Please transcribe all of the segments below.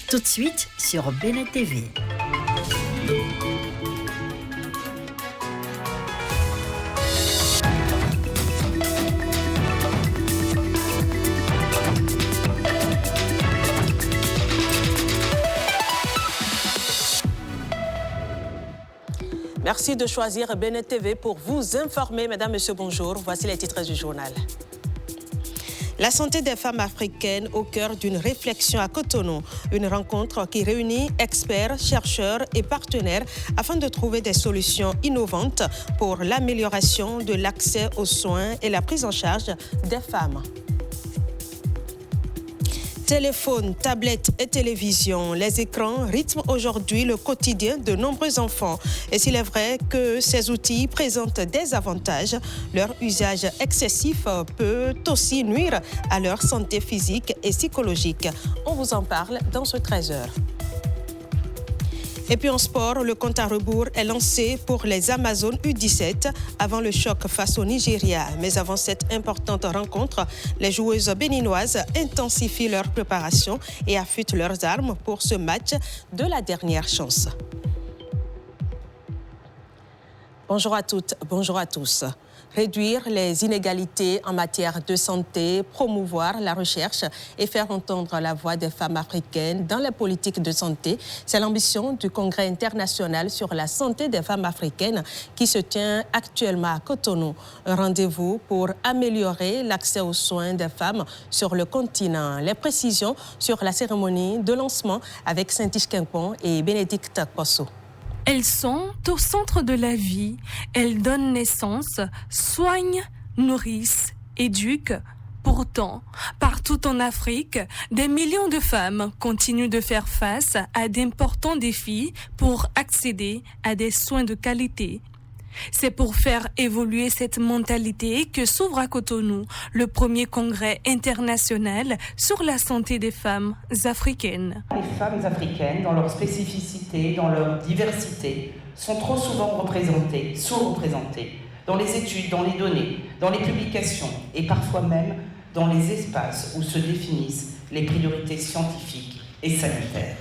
Tout de suite sur Bénin TV. Merci de choisir Bénin TV pour vous informer. Mesdames, Messieurs, bonjour. Voici les titres du journal. La santé des femmes africaines au cœur d'une réflexion à Cotonou. Une rencontre qui réunit experts, chercheurs et partenaires afin de trouver des solutions innovantes pour l'amélioration de l'accès aux soins et la prise en charge des femmes. Téléphones, tablettes et télévision, les écrans rythment aujourd'hui le quotidien de nombreux enfants. Et s'il est vrai que ces outils présentent des avantages, leur usage excessif peut aussi nuire à leur santé physique et psychologique. On vous en parle dans ce 13h. Et puis en sport, le compte à rebours est lancé pour les Amazones U17 avant le choc face au Nigeria. Mais avant cette importante rencontre, les joueuses béninoises intensifient leur préparation et affûtent leurs armes pour ce match de la dernière chance. Bonjour à toutes, bonjour à tous. Réduire les inégalités en matière de santé, promouvoir la recherche et faire entendre la voix des femmes africaines dans les politiques de santé, c'est l'ambition du Congrès international sur la santé des femmes africaines qui se tient actuellement à Cotonou. Un rendez-vous pour améliorer l'accès aux soins des femmes sur le continent. Les précisions sur la cérémonie de lancement avec Saint-Iche Quimpon et Bénédicte Posso. Elles sont au centre de la vie. Elles donnent naissance, soignent, nourrissent, éduquent. Pourtant, partout en Afrique, des millions de femmes continuent de faire face à d'importants défis pour accéder à des soins de qualité. C'est pour faire évoluer cette mentalité que s'ouvre à Cotonou le premier congrès international sur la santé des femmes africaines. Les femmes africaines, dans leur spécificité, dans leur diversité, sont trop souvent représentées, sous-représentées, dans les études, dans les données, dans les publications et parfois même dans les espaces où se définissent les priorités scientifiques et sanitaires.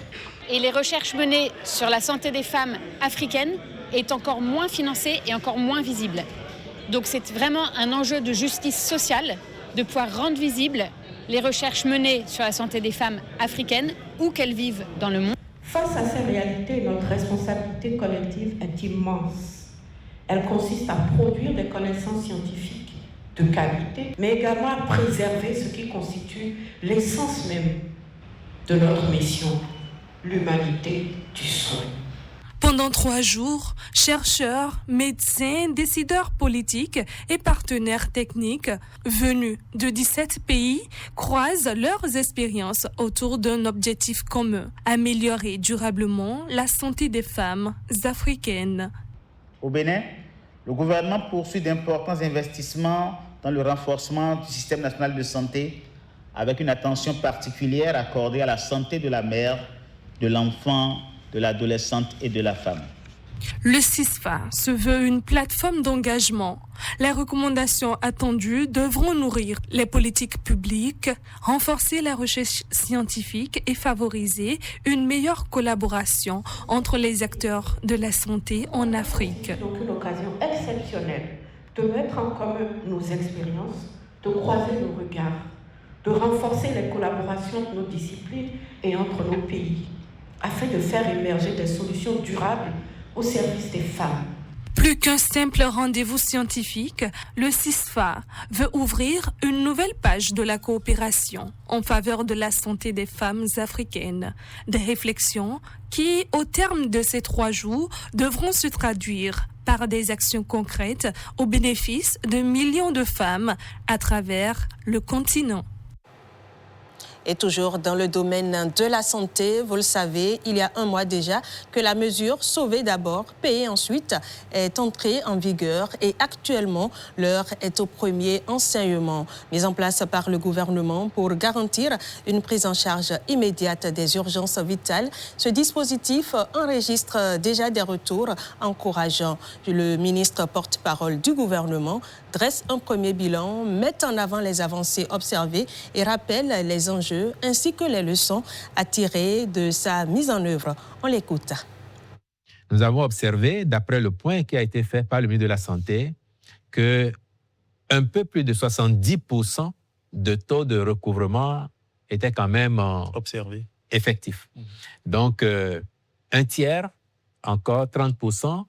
Et les recherches menées sur la santé des femmes africaines est encore moins financée et encore moins visible. Donc c'est vraiment un enjeu de justice sociale de pouvoir rendre visibles les recherches menées sur la santé des femmes africaines où qu'elles vivent dans le monde. Face à ces réalités, notre responsabilité collective est immense. Elle consiste à produire des connaissances scientifiques de qualité, mais également à préserver ce qui constitue l'essence même de notre mission, l'humanité du soin. Pendant 3 jours, chercheurs, médecins, décideurs politiques et partenaires techniques venus de 17 pays croisent leurs expériences autour d'un objectif commun, améliorer durablement la santé des femmes africaines. Au Bénin, le gouvernement poursuit d'importants investissements dans le renforcement du système national de santé avec une attention particulière accordée à la santé de la mère, de l'enfant, de l'adolescente et de la femme. Le CISFA se veut une plateforme d'engagement. Les recommandations attendues devront nourrir les politiques publiques, renforcer la recherche scientifique et favoriser une meilleure collaboration entre les acteurs de la santé en Afrique. C'est donc une occasion exceptionnelle de mettre en commun nos expériences, de croiser nos regards, de renforcer les collaborations de nos disciplines et entre nos pays, afin de faire émerger des solutions durables au service des femmes. Plus qu'un simple rendez-vous scientifique, le CISFA veut ouvrir une nouvelle page de la coopération en faveur de la santé des femmes africaines. Des réflexions qui, au terme de ces 3 jours, devront se traduire par des actions concrètes au bénéfice de millions de femmes à travers le continent. Et toujours dans le domaine de la santé, vous le savez, il y a un mois déjà que la mesure « Sauver d'abord, payer ensuite » est entrée en vigueur et actuellement, l'heure est au premier enseignement mis en place par le gouvernement pour garantir une prise en charge immédiate des urgences vitales. Ce dispositif enregistre déjà des retours encourageants. Le ministre porte-parole du gouvernement dresse un premier bilan, met en avant les avancées observées et rappelle les enjeux enjeux ainsi que les leçons à tirer de sa mise en œuvre. On l'écoute. Nous avons observé, d'après le point qui a été fait par le ministre de la Santé, qu'un peu plus de 70% de taux de recouvrement était quand même observé, effectif. Donc, un tiers, encore 30%,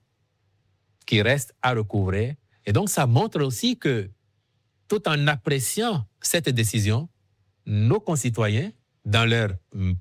qui reste à recouvrer. Et donc, ça montre aussi que, tout en appréciant cette décision, nos concitoyens, dans leur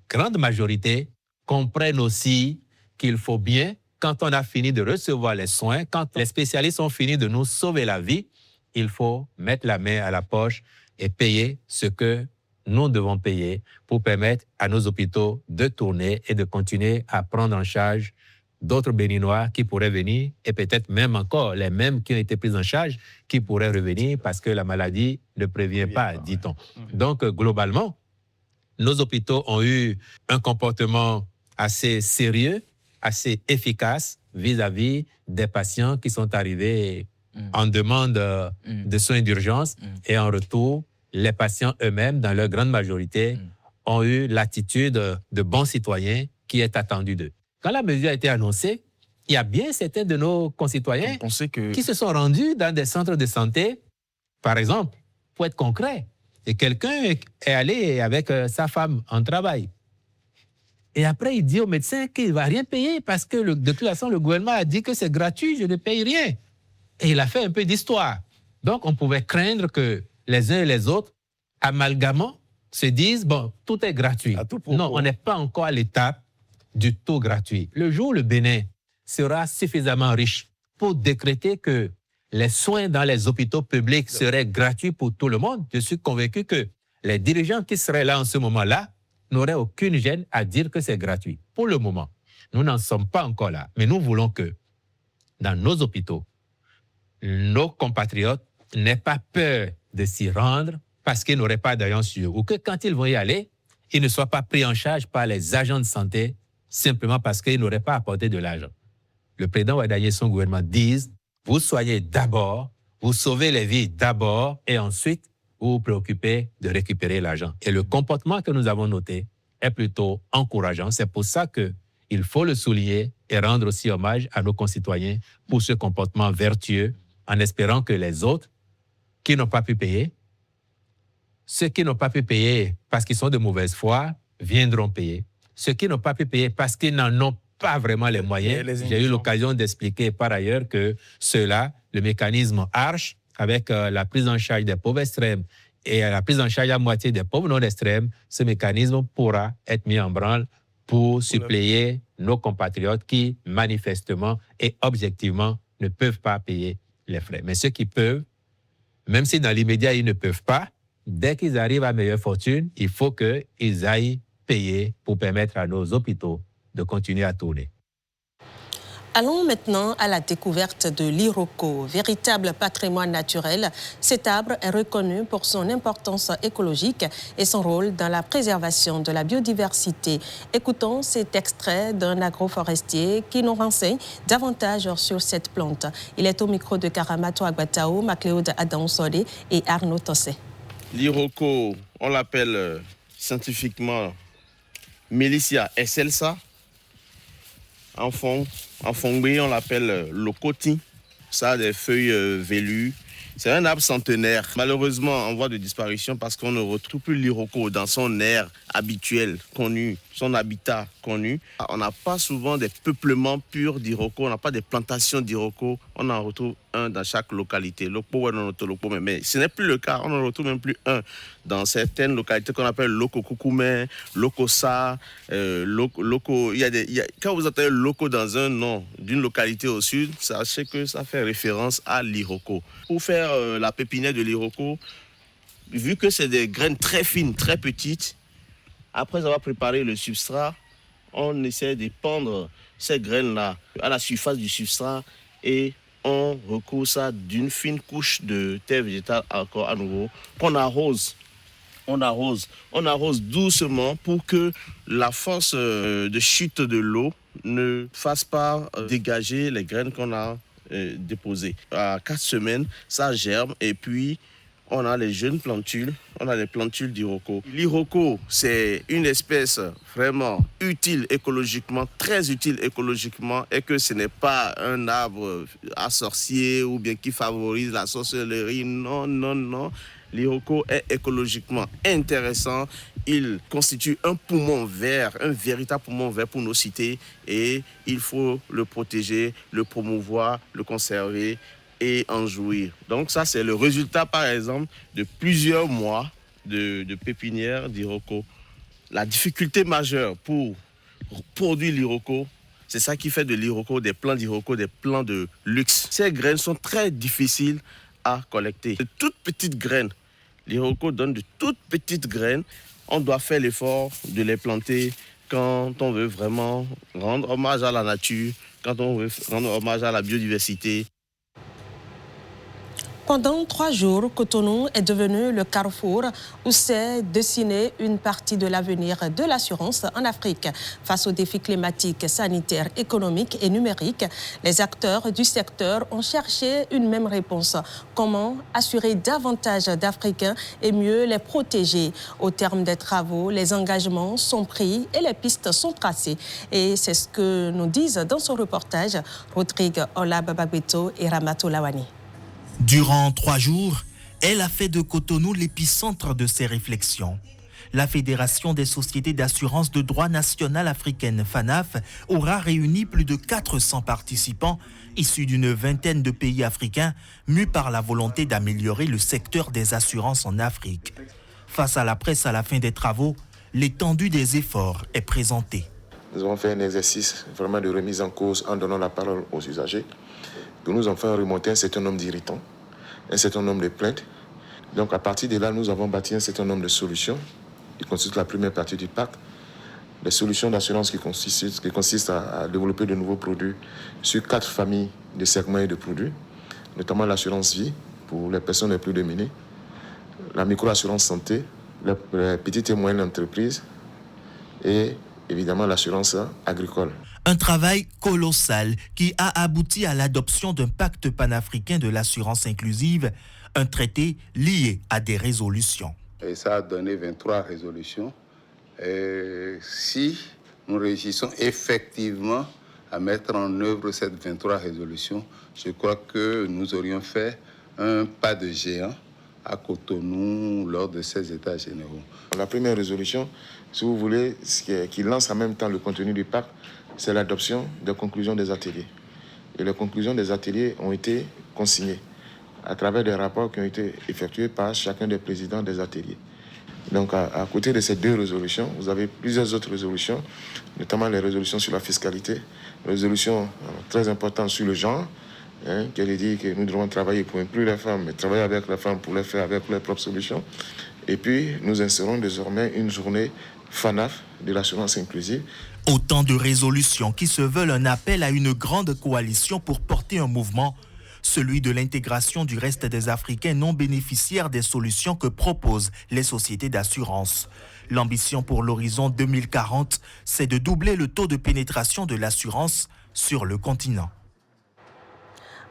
grande majorité, comprennent aussi qu'il faut bien, quand on a fini de recevoir les soins, quand les spécialistes ont fini de nous sauver la vie, il faut mettre la main à la poche et payer ce que nous devons payer pour permettre à nos hôpitaux de tourner et de continuer à prendre en charge d'autres Béninois qui pourraient venir et peut-être même encore les mêmes qui ont été pris en charge qui pourraient revenir parce que la maladie ne prévient pas, dit-on. Donc, globalement, nos hôpitaux ont eu un comportement assez sérieux, assez efficace vis-à-vis des patients qui sont arrivés en demande de soins d'urgence et en retour, les patients eux-mêmes, dans leur grande majorité, ont eu l'attitude de bons citoyens qui est attendue d'eux. Quand la mesure a été annoncée, il y a bien certains de nos concitoyens qui se sont rendus dans des centres de santé, par exemple, pour être concret. Et quelqu'un est allé avec sa femme en travail. Et après, il dit au médecin qu'il ne va rien payer parce que de toute façon, le gouvernement a dit que c'est gratuit, je ne paye rien. Et il a fait un peu d'histoire. Donc, on pouvait craindre que les uns et les autres, amalgamant, se disent, bon, tout est gratuit. Non, on n'est pas encore à l'étape du tout gratuit. Le jour où le Bénin sera suffisamment riche pour décréter que les soins dans les hôpitaux publics seraient gratuits pour tout le monde, je suis convaincu que les dirigeants qui seraient là en ce moment-là n'auraient aucune gêne à dire que c'est gratuit. Pour le moment, nous n'en sommes pas encore là. Mais nous voulons que dans nos hôpitaux, nos compatriotes n'aient pas peur de s'y rendre parce qu'ils n'auraient pas d'argent sur eux. Ou que quand ils vont y aller, ils ne soient pas pris en charge par les agents de santé simplement parce qu'ils n'auraient pas apporté de l'argent. Le président Wade et son gouvernement disent, vous soignez d'abord, vous sauvez les vies d'abord et ensuite vous vous préoccupez de récupérer l'argent. Et le comportement que nous avons noté est plutôt encourageant. C'est pour ça qu'il faut le souligner et rendre aussi hommage à nos concitoyens pour ce comportement vertueux en espérant que les autres qui n'ont pas pu payer, ceux qui n'ont pas pu payer parce qu'ils sont de mauvaise foi, viendront payer. Ceux qui n'ont pas pu payer parce qu'ils n'en ont pas vraiment les moyens. J'ai eu l'occasion d'expliquer par ailleurs que ceux-là, le mécanisme ARCHE, avec la prise en charge des pauvres extrêmes et la prise en charge à moitié des pauvres non extrêmes, ce mécanisme pourra être mis en branle pour suppléer nos compatriotes qui, manifestement et objectivement, ne peuvent pas payer les frais. Mais ceux qui peuvent, même si dans l'immédiat, ils ne peuvent pas, dès qu'ils arrivent à meilleure fortune, il faut qu'ils aillent payer pour permettre à nos hôpitaux de continuer à tourner. Allons maintenant à la découverte de l'Iroko, véritable patrimoine naturel. Cet arbre est reconnu pour son importance écologique et son rôle dans la préservation de la biodiversité. Écoutons cet extrait d'un agroforestier qui nous renseigne davantage sur cette plante. Il est au micro de Karamato Aguatao, Macléode Adansode et Arnaud Tossé. L'Iroko, on l'appelle scientifiquement Melicia excelsa. En fongbe, on l'appelle lokoti. Ça a des feuilles vélues. C'est un arbre centenaire, malheureusement en voie de disparition parce qu'on ne retrouve plus l'Iroko dans son aire habituelle, connue, son habitat connu. On n'a pas souvent des peuplements purs d'Iroko, on n'a pas des plantations d'Iroko. On en retrouve un dans chaque localité. Mais ce n'est plus le cas, on n'en retrouve même plus un dans certaines localités qu'on appelle Loko Koukoumé, Loko Sa, Loko. Quand vous entendez Loko dans un nom d'une localité au sud, sachez que ça fait référence à l'Iroko. Pour faire la pépinière de l'Iroko, vu que c'est des graines très fines, très petites, après avoir préparé le substrat, on essaie de pendre ces graines-là à la surface du substrat et on recouvre ça d'une fine couche de terre végétale encore à nouveau qu'on arrose. On arrose doucement pour que la force de chute de l'eau ne fasse pas dégager les graines qu'on a déposées. À 4 semaines, ça germe et puis on a les jeunes plantules, on a les plantules d'Iroko. L'Iroko, c'est une espèce vraiment utile écologiquement, très utile écologiquement, et que ce n'est pas un arbre à sorcier ou bien qui favorise la sorcellerie. Non, non, non. L'Iroko est écologiquement intéressant. Il constitue un poumon vert, un véritable poumon vert pour nos cités, et il faut le protéger, le promouvoir, le conserver et en jouir. Donc ça, c'est le résultat, par exemple, de plusieurs mois de pépinière d'Iroko. La difficulté majeure pour produire l'Iroko, c'est ça qui fait de l'Iroko, des plants d'Iroko, des plants de luxe. Ces graines sont très difficiles à collecter. De toutes petites graines, l'Iroko donne de toutes petites graines. On doit faire l'effort de les planter quand on veut vraiment rendre hommage à la nature, quand on veut rendre hommage à la biodiversité. Pendant 3 jours, Cotonou est devenu le carrefour où s'est dessinée une partie de l'avenir de l'assurance en Afrique. Face aux défis climatiques, sanitaires, économiques et numériques, les acteurs du secteur ont cherché une même réponse. Comment assurer davantage d'Africains et mieux les protéger? Au terme des travaux, les engagements sont pris et les pistes sont tracées. Et c'est ce que nous disent dans son reportage Rodrigue Olababagbeto et Ramato Lawani. Durant 3 jours, elle a fait de Cotonou l'épicentre de ses réflexions. La Fédération des sociétés d'assurance de droit national africaine, FANAF, aura réuni plus de 400 participants issus d'une vingtaine de pays africains, mus par la volonté d'améliorer le secteur des assurances en Afrique. Face à la presse à la fin des travaux, l'étendue des efforts est présentée. Nous avons fait un exercice vraiment de remise en cause en donnant la parole aux usagers. Nous nous avons fait remonter un certain nombre d'irritants, un certain nombre de plaintes. Donc à partir de là, nous avons bâti un certain nombre de solutions qui constituent la première partie du pacte. Des solutions d'assurance qui consistent à développer de nouveaux produits sur 4 familles de segments et de produits, notamment l'assurance vie pour les personnes les plus démunies, la micro-assurance santé, les petites et moyennes entreprises et évidemment l'assurance agricole. Un travail colossal qui a abouti à l'adoption d'un pacte panafricain de l'assurance inclusive, un traité lié à des résolutions. Et ça a donné 23 résolutions. Et si nous réussissons effectivement à mettre en œuvre ces 23 résolutions, je crois que nous aurions fait un pas de géant à Cotonou lors de ces états généraux. La première résolution, si vous voulez, qui lance en même temps le contenu du pacte, c'est l'adoption des conclusions des ateliers. Et les conclusions des ateliers ont été consignées à travers des rapports qui ont été effectués par chacun des présidents des ateliers. Donc, à côté de ces 2 résolutions, vous avez plusieurs autres résolutions, notamment les résolutions sur la fiscalité, les résolutions très importantes sur le genre, qui dit que nous devons travailler pour inclure les femmes, mais travailler avec les femmes pour les faire avec leurs propres solutions. Et puis, nous insérons désormais une journée FANAF de l'assurance inclusive. Autant de résolutions qui se veulent un appel à une grande coalition pour porter un mouvement, celui de l'intégration du reste des Africains non bénéficiaires des solutions que proposent les sociétés d'assurance. L'ambition pour l'horizon 2040, c'est de doubler le taux de pénétration de l'assurance sur le continent.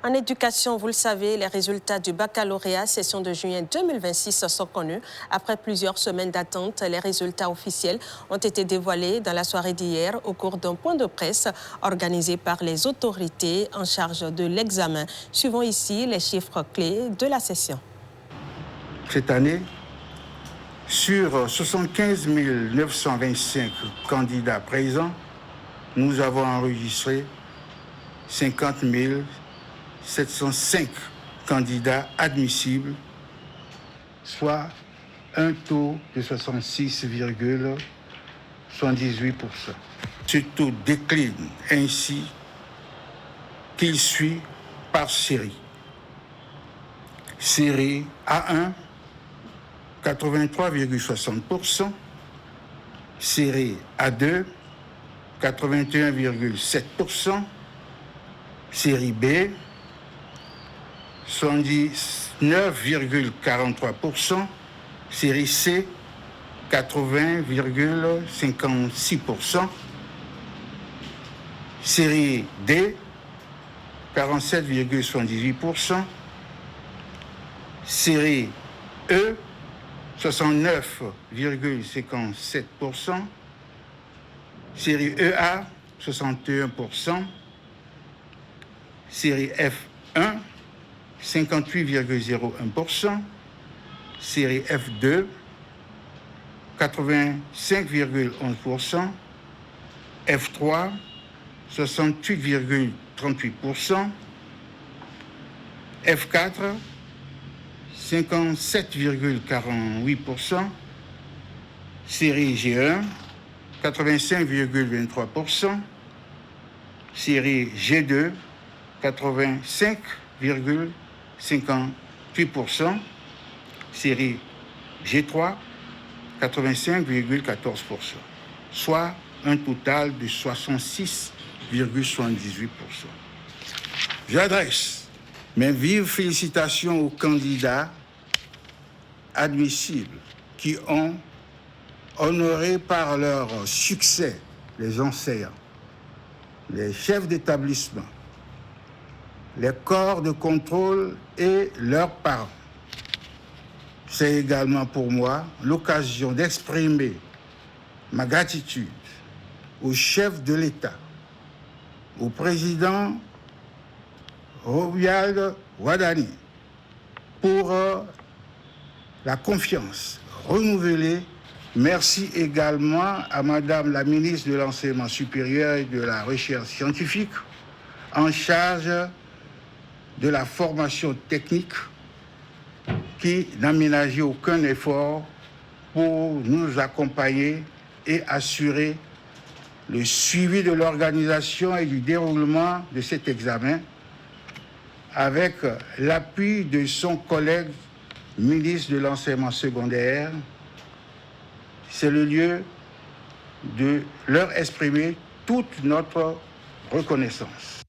En éducation, vous le savez, les résultats du baccalauréat session de juin 2026 sont connus. Après plusieurs semaines d'attente, les résultats officiels ont été dévoilés dans la soirée d'hier au cours d'un point de presse organisé par les autorités en charge de l'examen. Suivons ici les chiffres clés de la session. Cette année, sur 75 925 candidats présents, nous avons enregistré 50 705 candidats admissibles, soit un taux de 66,78%. Ce taux décline ainsi qu'il suit par série. Série A1, 83,60%, série A2, 81,7%, série B, 79,43%, série C, 80,56%, série D, 47,78%, série E, 69,57%. Série EA, 61%. Série F1, 58,01%. Série F2, 85,11%. F3, 68,38%. F4, 57,48%. Série G1, 85,23%. Série G2, 85,58%. Série G3, 85,14%. Soit un total de 66,78%. J'adresse mes vives félicitations aux candidats admissibles qui ont honoré par leur succès les enseignants, les chefs d'établissement, les corps de contrôle et leurs parents. C'est également pour moi l'occasion d'exprimer ma gratitude au chef de l'État, au président Romuald Wadani, pour la confiance renouvelée. Merci également à Madame la ministre de l'Enseignement supérieur et de la Recherche scientifique en charge de la formation technique qui n'a ménagé aucun effort pour nous accompagner et assurer le suivi de l'organisation et du déroulement de cet examen avec l'appui de son collègue ministre de l'Enseignement secondaire. C'est le lieu de leur exprimer toute notre reconnaissance.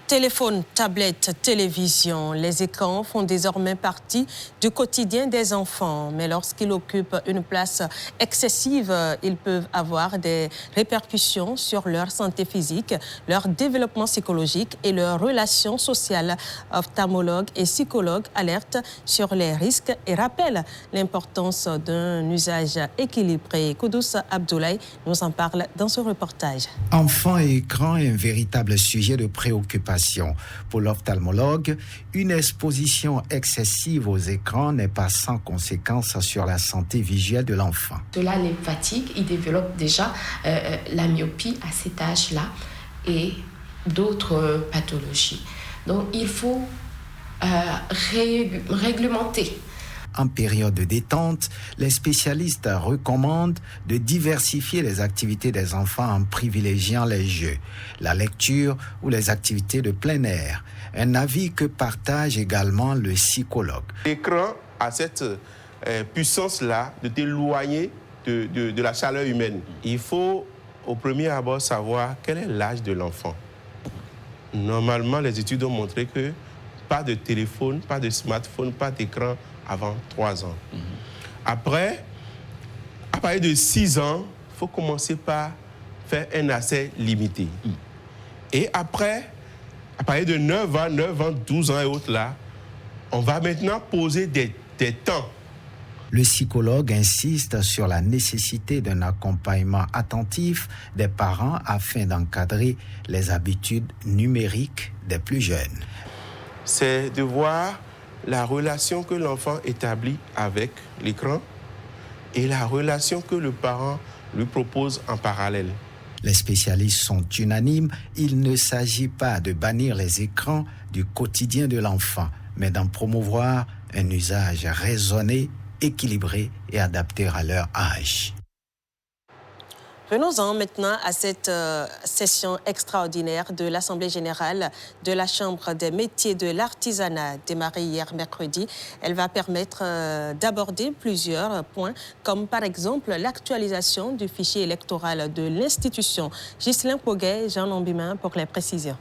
Téléphone, tablette, télévision, les écrans font désormais partie du quotidien des enfants. Mais lorsqu'ils occupent une place excessive, ils peuvent avoir des répercussions sur leur santé physique, leur développement psychologique et leurs relations sociales. Ophtalmologues et psychologues alertent sur les risques et rappellent l'importance d'un usage équilibré. Koudous Abdoulaye nous en parle dans ce reportage. Enfants et écrans est un véritable sujet de préoccupation. Pour l'ophtalmologue, une exposition excessive aux écrans n'est pas sans conséquence sur la santé visuelle de l'enfant. Cela les fatigue, ils développent déjà la myopie à cet âge-là et d'autres pathologies. Donc il faut réglementer. En période de détente, les spécialistes recommandent de diversifier les activités des enfants en privilégiant les jeux, la lecture ou les activités de plein air. Un avis que partage également le psychologue. L'écran a cette puissance-là de t'éloigner de la chaleur humaine. Il faut au premier abord savoir quel est l'âge de l'enfant. Normalement, les études ont montré que pas de téléphone, pas de smartphone, pas d'écran avant 3 ans. Après, à partir de 6 ans, il faut commencer par faire un accès limité. Et après, à partir de 9 ans, 12 ans et autres là, on va maintenant poser des temps. Le psychologue insiste sur la nécessité d'un accompagnement attentif des parents afin d'encadrer les habitudes numériques des plus jeunes. C'est de voir la relation que l'enfant établit avec l'écran et la relation que le parent lui propose en parallèle. Les spécialistes sont unanimes, il ne s'agit pas de bannir les écrans du quotidien de l'enfant, mais d'en promouvoir un usage raisonné, équilibré et adapté à leur âge. Venons-en maintenant à cette session extraordinaire de l'Assemblée générale de la Chambre des métiers de l'artisanat démarrée hier mercredi. Elle va permettre d'aborder plusieurs points, comme par exemple l'actualisation du fichier électoral de l'institution. Ghislain Poguet, Jean Lambimin pour les précisions.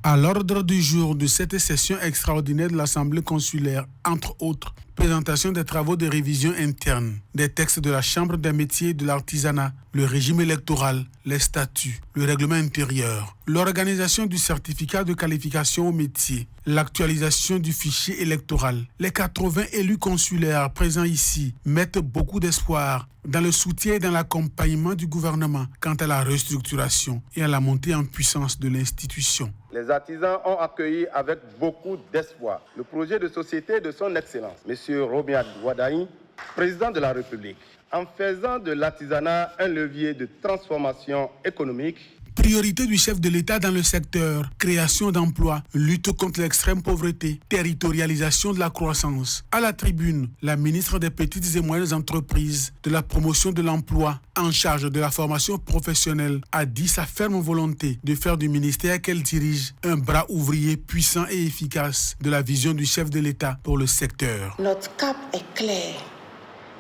À l'ordre du jour de cette session extraordinaire de l'Assemblée consulaire, entre autres présentation des travaux de révision interne, des textes de la Chambre des métiers et de l'artisanat, le régime électoral, les statuts, le règlement intérieur, l'organisation du certificat de qualification au métier, l'actualisation du fichier électoral. Les 80 élus consulaires présents ici mettent beaucoup d'espoir dans le soutien et dans l'accompagnement du gouvernement quant à la restructuration et à la montée en puissance de l'institution. Les artisans ont accueilli avec beaucoup d'espoir le projet de société de son Excellence, M. Romiad Wadaï, président de la République, en faisant de l'artisanat un levier de transformation économique. Priorité du chef de l'État dans le secteur, création d'emplois, lutte contre l'extrême pauvreté, territorialisation de la croissance. À la tribune, la ministre des Petites et Moyennes Entreprises, de la promotion de l'emploi, en charge de la formation professionnelle, a dit sa ferme volonté de faire du ministère qu'elle dirige un bras ouvrier puissant et efficace de la vision du chef de l'État pour le secteur. Notre cap est clair,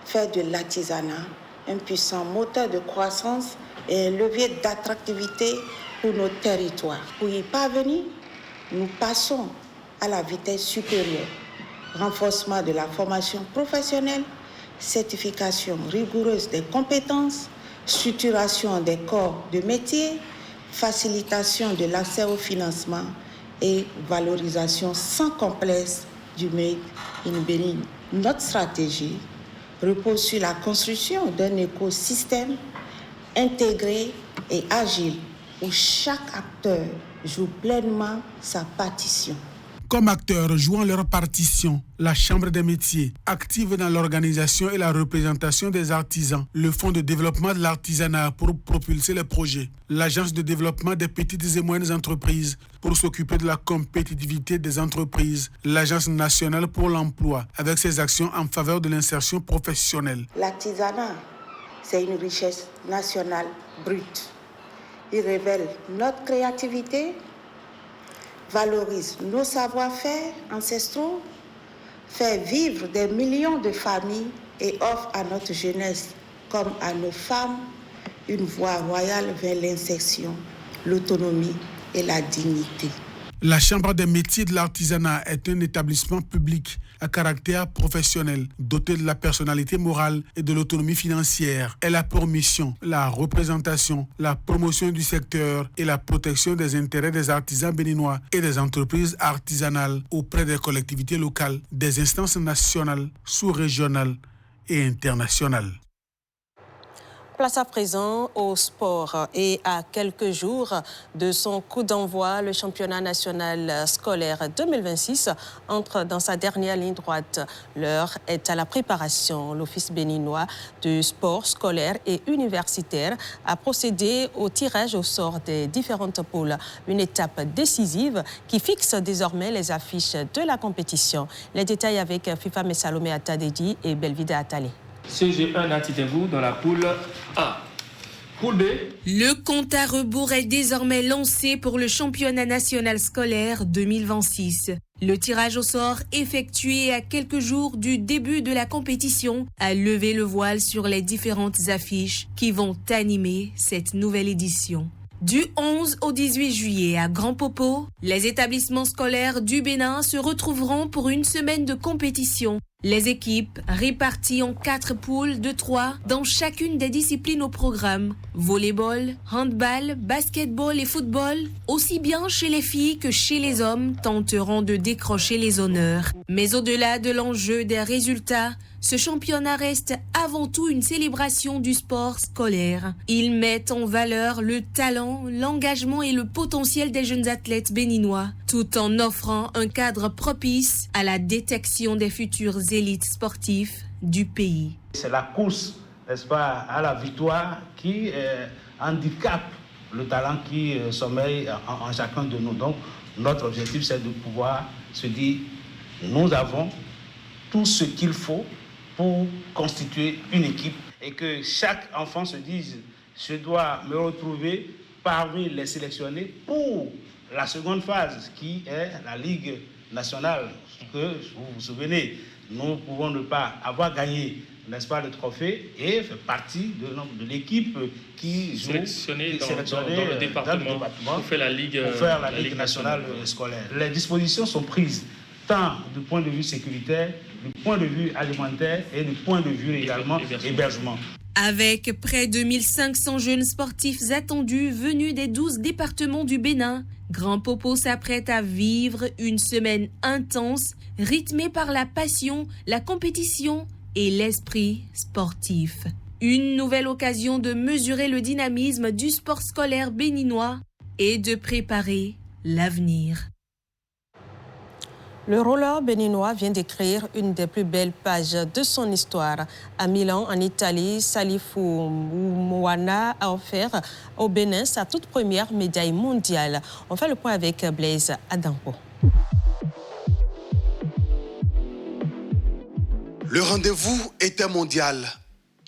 faire de l'artisanat un puissant moteur de croissance et un levier d'attractivité pour nos territoires. Pour y parvenir, nous passons à la vitesse supérieure. Renforcement de la formation professionnelle, certification rigoureuse des compétences, structuration des corps de métier, facilitation de l'accès au financement et valorisation sans complexe du Made in Bénin. Notre stratégie repose sur la construction d'un écosystème intégré et agile où chaque acteur joue pleinement sa partition. Comme acteurs jouant leur partition, la Chambre des métiers, active dans l'organisation et la représentation des artisans, le Fonds de développement de l'artisanat pour propulser les projets, l'Agence de développement des petites et moyennes entreprises pour s'occuper de la compétitivité des entreprises, l'Agence nationale pour l'emploi avec ses actions en faveur de l'insertion professionnelle. L'artisanat, c'est une richesse nationale brute. Il révèle notre créativité, valorise nos savoir-faire ancestraux, fait vivre des millions de familles et offre à notre jeunesse comme à nos femmes une voie royale vers l'insertion, l'autonomie et la dignité. La Chambre des métiers de l'artisanat est un établissement public à caractère professionnel, doté de la personnalité morale et de l'autonomie financière. Elle a pour mission la représentation, la promotion du secteur et la protection des intérêts des artisans béninois et des entreprises artisanales auprès des collectivités locales, des instances nationales, sous-régionales et internationales. Place à présent au sport et à quelques jours de son coup d'envoi, le championnat national scolaire 2026 entre dans sa dernière ligne droite. L'heure est à la préparation. L'Office béninois du sport scolaire et universitaire a procédé au tirage au sort des différentes poules. Une étape décisive qui fixe désormais les affiches de la compétition. Les détails avec FIFA Messalomé Atadedi et Belvida Atale. CG1 Antitengou dans la poule A. Poule B. Le compte à rebours est désormais lancé pour le championnat national scolaire 2026. Le tirage au sort effectué à quelques jours du début de la compétition a levé le voile sur les différentes affiches qui vont animer cette nouvelle édition. Du 11 au 18 juillet à Grand Popo, les établissements scolaires du Bénin se retrouveront pour une semaine de compétition. Les équipes réparties en 4 poules de 3 dans chacune des disciplines au programme. Volleyball, handball, basketball et football, aussi bien chez les filles que chez les hommes, tenteront de décrocher les honneurs. Mais au-delà de l'enjeu des résultats, ce championnat reste avant tout une célébration du sport scolaire. Il met en valeur le talent, l'engagement et le potentiel des jeunes athlètes béninois, tout en offrant un cadre propice à la détection des futures élites sportives du pays. C'est la course, n'est-ce pas, à la victoire qui handicape le talent qui sommeille en chacun de nous. Donc, notre objectif, c'est de pouvoir se dire, nous avons tout ce qu'il faut pour constituer une équipe et que chaque enfant se dise je dois me retrouver parmi les sélectionnés pour la seconde phase qui est la Ligue nationale. Que vous vous souvenez, nous pouvons ne pas avoir gagné, n'est-ce pas, le trophée et faire partie de l'équipe qui joue sélectionnée dans le département pour faire la Ligue nationale scolaire. Les dispositions sont prises tant du point de vue sécuritaire du point de vue alimentaire et du point de vue également hébergement. Avec près de 1500 jeunes sportifs attendus venus des 12 départements du Bénin, Grand Popo s'apprête à vivre une semaine intense, rythmée par la passion, la compétition et l'esprit sportif. Une nouvelle occasion de mesurer le dynamisme du sport scolaire béninois et de préparer l'avenir. Le roller béninois vient d'écrire une des plus belles pages de son histoire. À Milan, en Italie, Salifou Mouana a offert au Bénin sa toute première médaille mondiale. On fait le point avec Blaise Adampo. Le rendez-vous était mondial,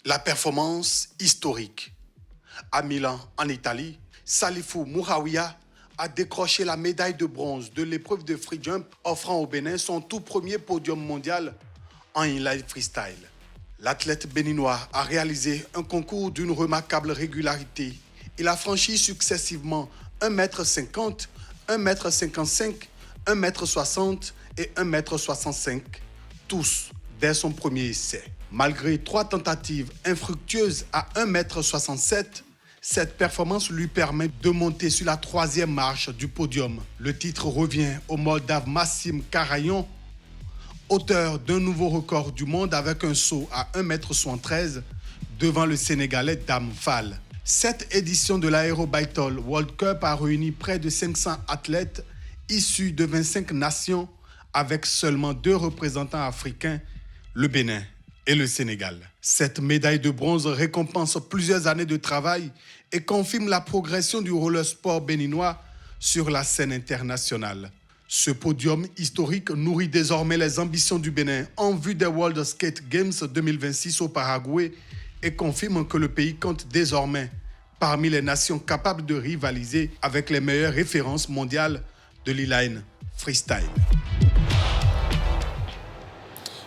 la performance historique. À Milan, en Italie, Salifou Mouraoua a décroché la médaille de bronze de l'épreuve de free jump, offrant au Bénin son tout premier podium mondial en inline freestyle. L'athlète béninois a réalisé un concours d'une remarquable régularité. Il a franchi successivement 1m50, 1m55, 1m60 et 1m65, tous dès son premier essai. Malgré 3 tentatives infructueuses à 1m67, cette performance lui permet de monter sur la 3e marche du podium. Le titre revient au Moldave Maxime Karayan, auteur d'un nouveau record du monde avec un saut à 1m73 devant le Sénégalais Dame Fall. Cette édition de l'Aérobaitol World Cup a réuni près de 500 athlètes issus de 25 nations avec seulement 2 représentants africains, le Bénin et le Sénégal. Cette médaille de bronze récompense plusieurs années de travail et confirme la progression du roller sport béninois sur la scène internationale. Ce podium historique nourrit désormais les ambitions du Bénin en vue des World Skate Games 2026 au Paraguay et confirme que le pays compte désormais parmi les nations capables de rivaliser avec les meilleures références mondiales de l'e-line freestyle.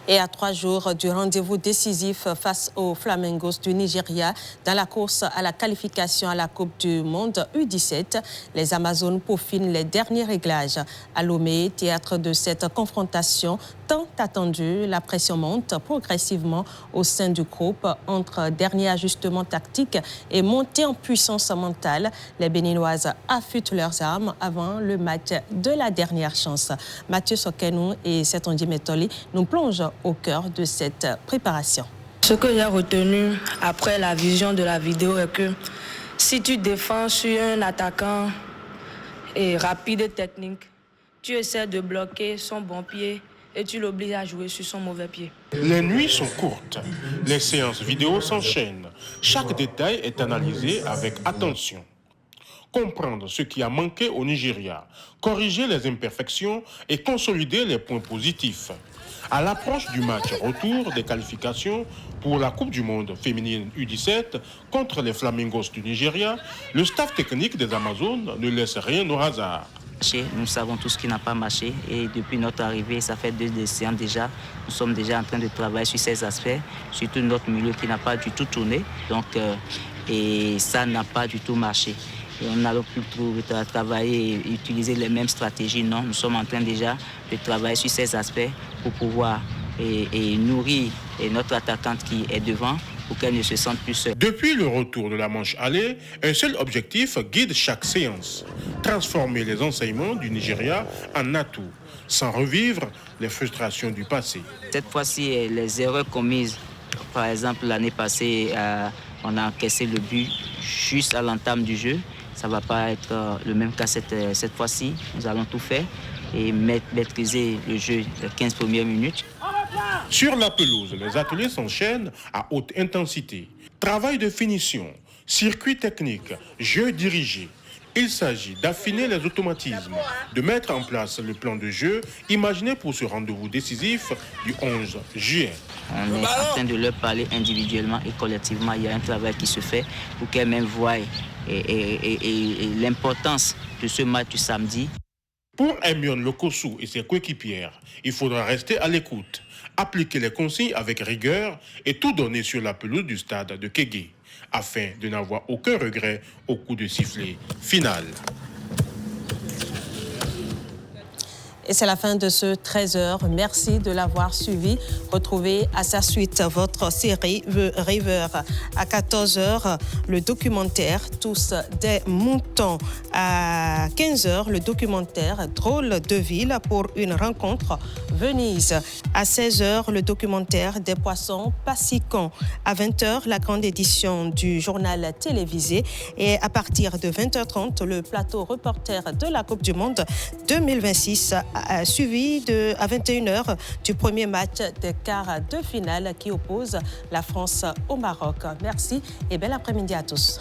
Et à 3 jours du rendez-vous décisif face aux Flamingos du Nigeria dans la course à la qualification à la Coupe du Monde U17, les Amazones peaufinent les derniers réglages. À Lomé, théâtre de cette confrontation tant attendue, la pression monte progressivement au sein du groupe. Entre derniers ajustements tactiques et montée en puissance mentale, les Béninoises affûtent leurs armes avant le match de la dernière chance. Mathieu Sokenou et Setonji Metoli nous plongent au cœur de cette préparation. Ce que j'ai retenu après la vision de la vidéo est que si tu défends sur un attaquant rapide et technique, tu essaies de bloquer son bon pied et tu l'obliges à jouer sur son mauvais pied. Les nuits sont courtes, les séances vidéo s'enchaînent. Chaque détail est analysé avec attention. Comprendre ce qui a manqué au Nigeria, corriger les imperfections et consolider les points positifs. À l'approche du match retour des qualifications pour la Coupe du Monde féminine U17 contre les Flamingos du Nigeria, le staff technique des Amazones ne laisse rien au hasard. Nous savons tout ce qui n'a pas marché et depuis notre arrivée, ça fait 2 séances déjà. Nous sommes déjà en train de travailler sur ces aspects, surtout notre milieu qui n'a pas du tout tourné. Et ça n'a pas du tout marché. Et on n'a plus travailler et utiliser les mêmes stratégies. Non, nous sommes en train déjà de travailler sur ces aspects pour pouvoir nourrir notre attaquante qui est devant pour qu'elle ne se sente plus seule. Depuis le retour de la manche allée, un seul objectif guide chaque séance. Transformer les enseignements du Nigeria en atout, sans revivre les frustrations du passé. Cette fois-ci, les erreurs commises, par exemple l'année passée, on a encaissé le but juste à l'entame du jeu. Ça ne va pas être le même cas cette fois-ci. Nous allons tout faire et maîtriser le jeu les 15 premières minutes. Sur la pelouse, les ateliers s'enchaînent à haute intensité. Travail de finition, circuit technique, jeu dirigé. Il s'agit d'affiner les automatismes, de mettre en place le plan de jeu imaginé pour ce rendez-vous décisif du 11 juillet. On est en train de leur parler individuellement et collectivement. Il y a un travail qui se fait pour qu'elles-mêmes voient l'importance de ce match du samedi. Pour Emion Lokosu et ses coéquipières, il faudra rester à l'écoute, appliquer les consignes avec rigueur et tout donner sur la pelouse du stade de Kégué, afin de n'avoir aucun regret au coup de sifflet final. Et c'est la fin de ce 13h. Merci de l'avoir suivi. Retrouvez à sa suite votre série The River. À 14h, le documentaire Tous des moutons. À 15h, le documentaire Drôle de ville pour une rencontre Venise. À 16h, le documentaire des poissons Passicon. À 20h, la grande édition du journal télévisé. Et à partir de 20h30, le plateau reporter de la Coupe du Monde 2026. Suivi à 21h du premier match des quarts de finale qui oppose la France au Maroc. Merci et bel après-midi à tous.